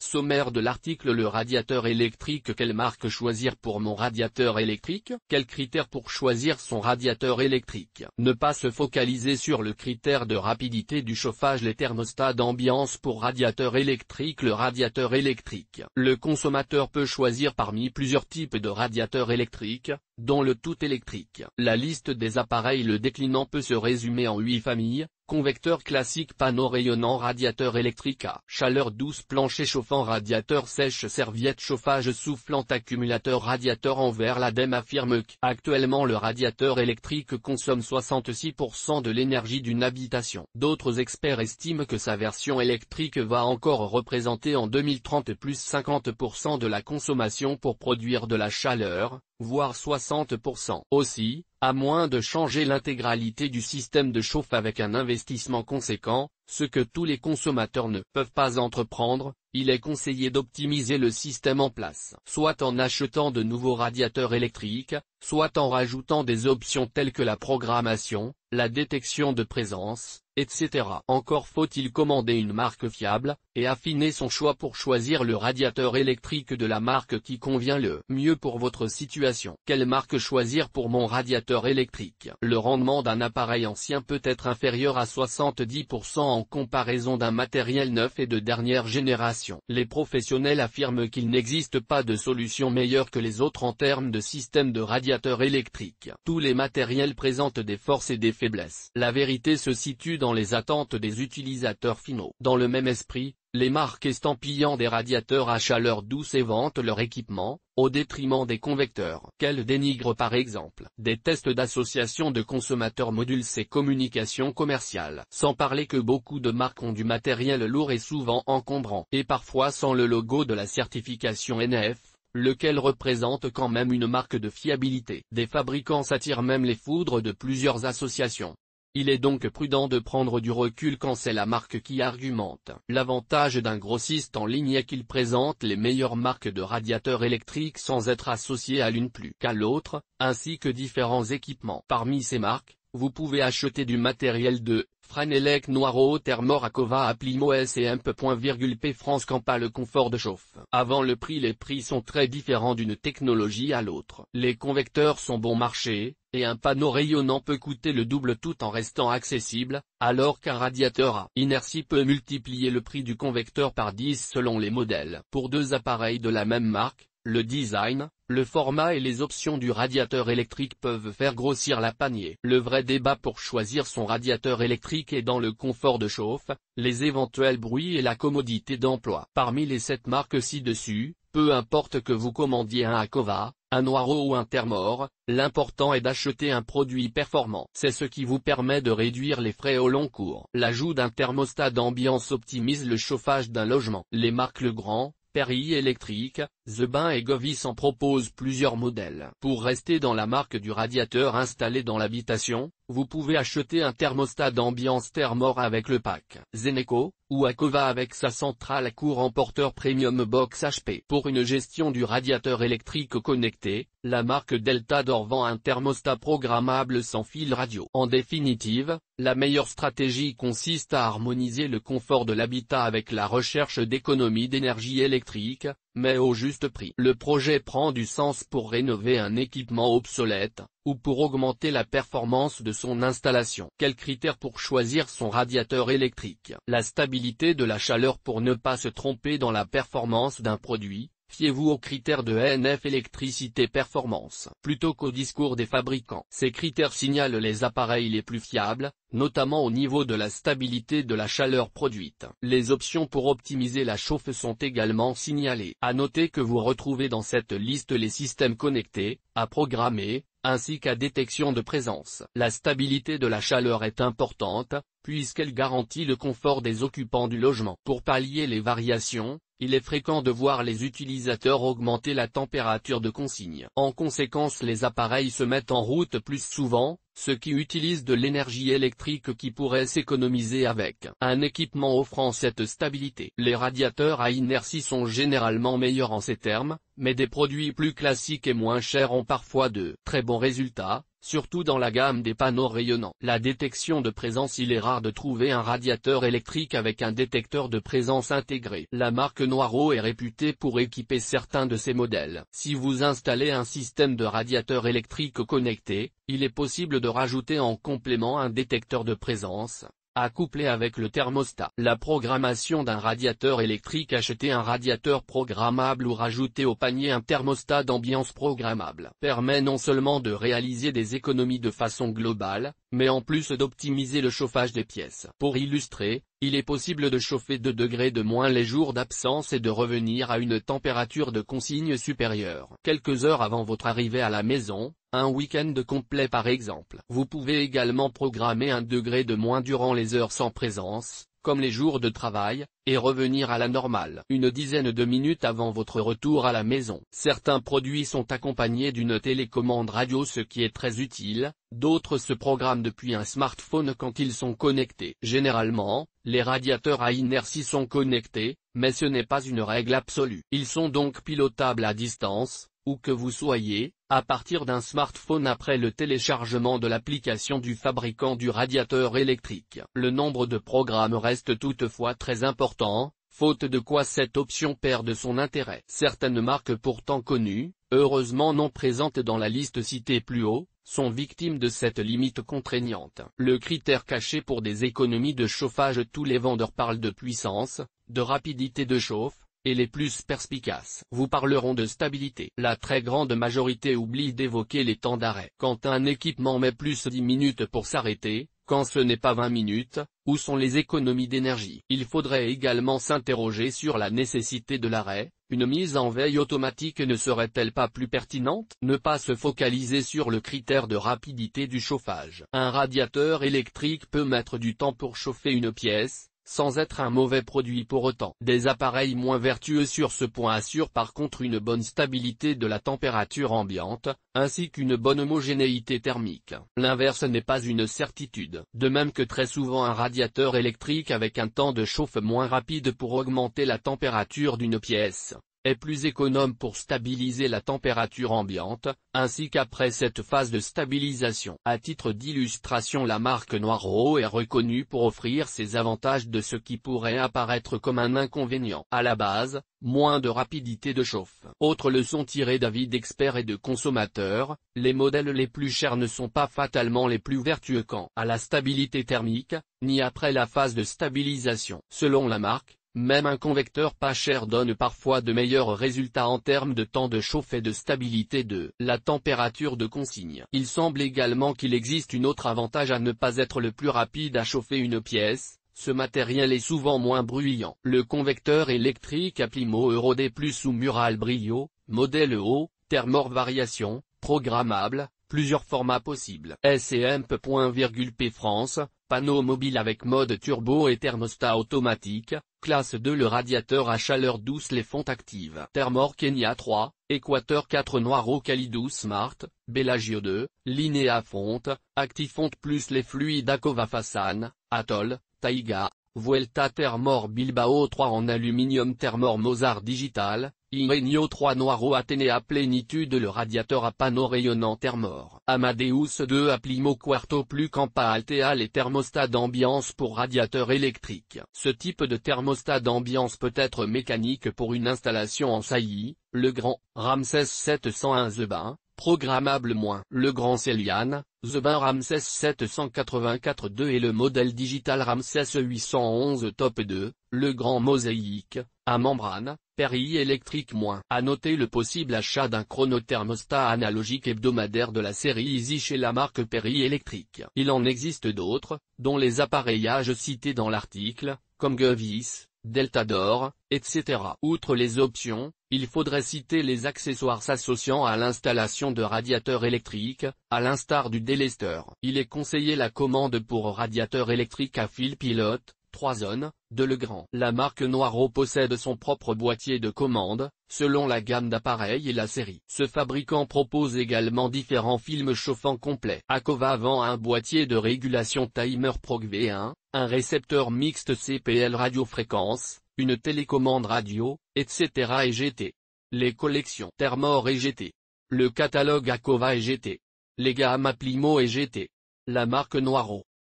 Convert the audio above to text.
Sommaire de l'article. Le radiateur électrique. Quelle marque choisir pour mon radiateur électrique? Quels critères pour choisir son radiateur électrique? Ne pas se focaliser sur le critère de rapidité du chauffage. Les thermostats d'ambiance pour radiateur électrique. Le radiateur électrique. Le consommateur peut choisir parmi plusieurs types de radiateurs électriques, dont le tout électrique. La liste des appareils. Le déclinant peut se résumer en 8 familles: convecteur classique, panneau rayonnant, radiateur électrique à chaleur douce, plancher chauffant, radiateur sèche, serviette, chauffage soufflant, accumulateur, radiateur en verre. L'ADEME affirme qu'actuellement le radiateur électrique consomme 66% de l'énergie d'une habitation. D'autres experts estiment que sa version électrique va encore représenter en 2030 plus 50% de la consommation pour produire de la chaleur, voire 60%. Aussi, à moins de changer l'intégralité du système de chauffe avec un investissement conséquent, ce que tous les consommateurs ne peuvent pas entreprendre, il est conseillé d'optimiser le système en place, soit en achetant de nouveaux radiateurs électriques, soit en rajoutant des options telles que la programmation, la détection de présence, etc. Encore faut-il commander une marque fiable, et affiner son choix pour choisir le radiateur électrique de la marque qui convient le mieux pour votre situation. Quelle marque choisir pour mon radiateur électrique? Le rendement d'un appareil ancien peut être inférieur à 70% en comparaison d'un matériel neuf et de dernière génération. Les professionnels affirment qu'il n'existe pas de solution meilleure que les autres en termes de système de radiateur électrique. Tous les matériels présentent des forces et des faiblesses. La vérité se situe dans les attentes des utilisateurs finaux. Dans le même esprit, les marques estampillant des radiateurs à chaleur douce éventent leur équipement, au détriment des convecteurs, qu'elles dénigrent par exemple. Des tests d'association de consommateurs modulent ces communications commerciales. Sans parler que beaucoup de marques ont du matériel lourd et souvent encombrant, et parfois sans le logo de la certification NF, lequel représente quand même une marque de fiabilité. Des fabricants s'attirent même les foudres de plusieurs associations. Il est donc prudent de prendre du recul quand c'est la marque qui argumente. L'avantage d'un grossiste en ligne est qu'il présente les meilleures marques de radiateurs électriques sans être associé à l'une plus qu'à l'autre, ainsi que différents équipements. Parmi ces marques, vous pouvez acheter du matériel de Franelec, Noireau, Thermor, Acova, Applimo, S&P. France Campa. Le confort de chauffe. Avant le prix. Les prix sont très différents d'une technologie à l'autre. Les convecteurs sont bon marché, et un panneau rayonnant peut coûter le double tout en restant accessible, alors qu'un radiateur à inertie peut multiplier le prix du convecteur par 10 selon les modèles. Pour deux appareils de la même marque, le design, le format et les options du radiateur électrique peuvent faire grossir la panier. Le vrai débat pour choisir son radiateur électrique est dans le confort de chauffe, les éventuels bruits et la commodité d'emploi. Parmi les 7 marques ci-dessus, peu importe que vous commandiez un Acova, un Noireau ou un Thermor, l'important est d'acheter un produit performant. C'est ce qui vous permet de réduire les frais au long cours. L'ajout d'un thermostat d'ambiance optimise le chauffage d'un logement. Les marques Legrand, Perry électrique, The Bain et Govis en proposent plusieurs modèles. Pour rester dans la marque du radiateur installé dans l'habitation, vous pouvez acheter un thermostat d'ambiance Thermor avec le pack Zeneco, ou Acova avec sa centrale à courant porteur Premium Box HP. Pour une gestion du radiateur électrique connecté, la marque Delta Door vend un thermostat programmable sans fil radio. En définitive, la meilleure stratégie consiste à harmoniser le confort de l'habitat avec la recherche d'économie d'énergie électrique, mais au juste prix. Le projet prend du sens pour rénover un équipement obsolète, ou pour augmenter la performance de son installation. Quels critères pour choisir son radiateur électrique? La stabilité de la chaleur. Pour ne pas se tromper dans la performance d'un produit, fiez-vous aux critères de NF Électricité Performance, plutôt qu'au discours des fabricants. Ces critères signalent les appareils les plus fiables, notamment au niveau de la stabilité de la chaleur produite. Les options pour optimiser la chauffe sont également signalées. À noter que vous retrouvez dans cette liste les systèmes connectés, à programmer, ainsi qu'à détection de présence. La stabilité de la chaleur est importante, puisqu'elle garantit le confort des occupants du logement. Pour pallier les variations, il est fréquent de voir les utilisateurs augmenter la température de consigne. En conséquence, les appareils se mettent en route plus souvent, ce qui utilise de l'énergie électrique qui pourrait s'économiser avec un équipement offrant cette stabilité. Les radiateurs à inertie sont généralement meilleurs en ces termes, mais des produits plus classiques et moins chers ont parfois de très bons résultats, surtout dans la gamme des panneaux rayonnants. La détection de présence. Il est rare de trouver un radiateur électrique avec un détecteur de présence intégré. La marque Noiro est réputée pour équiper certains de ses modèles. Si vous installez un système de radiateur électrique connecté, il est possible de rajouter en complément un détecteur de présence, accouplé avec le thermostat. La programmation d'un radiateur électrique. Acheter un radiateur programmable ou rajouter au panier un thermostat d'ambiance programmable permet non seulement de réaliser des économies de façon globale, mais en plus d'optimiser le chauffage des pièces. Pour illustrer, il est possible de chauffer 2 degrés de moins les jours d'absence et de revenir à une température de consigne supérieure quelques heures avant votre arrivée à la maison, un week-end complet par exemple. Vous pouvez également programmer 1 degré de moins durant les heures sans présence, comme les jours de travail, et revenir à la normale une dizaine de minutes avant votre retour à la maison. Certains produits sont accompagnés d'une télécommande radio, ce qui est très utile, d'autres se programment depuis un smartphone quand ils sont connectés. Généralement, les radiateurs à inertie sont connectés, mais ce n'est pas une règle absolue. Ils sont donc pilotables à distance, où que vous soyez, à partir d'un smartphone après le téléchargement de l'application du fabricant du radiateur électrique. Le nombre de programmes reste toutefois très important, faute de quoi cette option perd de son intérêt. Certaines marques pourtant connues, heureusement non présentes dans la liste citée plus haut, sont victimes de cette limite contraignante. Le critère caché pour des économies de chauffage. Tous les vendeurs parlent de puissance, de rapidité de chauffe, et les plus perspicaces vous parleront de stabilité. La très grande majorité oublie d'évoquer les temps d'arrêt. Quand un équipement met plus 10 minutes pour s'arrêter, quand ce n'est pas 20 minutes, où sont les économies d'énergie? Il faudrait également s'interroger sur la nécessité de l'arrêt. Une mise en veille automatique ne serait-elle pas plus pertinente? Ne pas se focaliser sur le critère de rapidité du chauffage. Un radiateur électrique peut mettre du temps pour chauffer une pièce, sans être un mauvais produit pour autant. Des appareils moins vertueux sur ce point assurent par contre une bonne stabilité de la température ambiante, ainsi qu'une bonne homogénéité thermique. L'inverse n'est pas une certitude. De même que très souvent un radiateur électrique avec un temps de chauffe moins rapide pour augmenter la température d'une pièce est plus économe pour stabiliser la température ambiante, ainsi qu'après cette phase de stabilisation. À titre d'illustration, la marque Noiro est reconnue pour offrir ces avantages de ce qui pourrait apparaître comme un inconvénient. À la base, moins de rapidité de chauffe. Autre leçon tirée d'avis d'experts et de consommateurs, les modèles les plus chers ne sont pas fatalement les plus vertueux quant à la stabilité thermique, ni après la phase de stabilisation. Selon la marque, même un convecteur pas cher donne parfois de meilleurs résultats en termes de temps de chauffe et de stabilité de la température de consigne. Il semble également qu'il existe un autre avantage à ne pas être le plus rapide à chauffer une pièce. Ce matériel est souvent moins bruyant. Le convecteur électrique Applimo Euro D+ ou Mural Brio, modèle haut, thermor variation, programmable, plusieurs formats possibles. SCMP.P France, panneau mobile avec mode turbo et thermostat automatique, classe 2. Le radiateur à chaleur douce, les fontes actives. Thermor Kenya 3, Équateur 4. Noiro Calidou Smart, Bellagio 2, Linea Fonte, Actifonte plus les fluides Acova Fasan, Atoll, Taiga, Vuelta Thermor Bilbao 3 en aluminium. Thermor Mozart Digital, Ingenio 3. Noiro Athénéa Plénitude. Le radiateur à panneau rayonnant Thermor Amadeus 2. Applimo Quarto plus Campa Altea. Les thermostats d'ambiance pour radiateur électrique. Ce type de thermostat d'ambiance peut être mécanique pour une installation en saillie, le grand Ramsès 701 The Bain, programmable moins. Le grand Céliane, The Bain Ramsès 784 2 et le modèle digital Ramsès 811 Top 2, le grand Mosaïque, à membrane, Perry électrique moins. À noter le possible achat d'un chronothermostat analogique hebdomadaire de la série Easy chez la marque Perry électrique. Il en existe d'autres, dont les appareillages cités dans l'article, comme Gevis, Deltador, etc. Outre les options, il faudrait citer les accessoires s'associant à l'installation de radiateurs électriques, à l'instar du délesteur. Il est conseillé la commande pour radiateur électrique à fil pilote, 3 zones, de Legrand. La marque Noiro possède son propre boîtier de commande, selon la gamme d'appareils et la série. Ce fabricant propose également différents films chauffants complets. Acova vend un boîtier de régulation timer Prog V1, un récepteur mixte CPL radiofréquence, une télécommande radio, etc. et GT. Les collections Thermor et GT. Le catalogue Acova et GT. Les gammes Plimo et GT. La marque Noiro.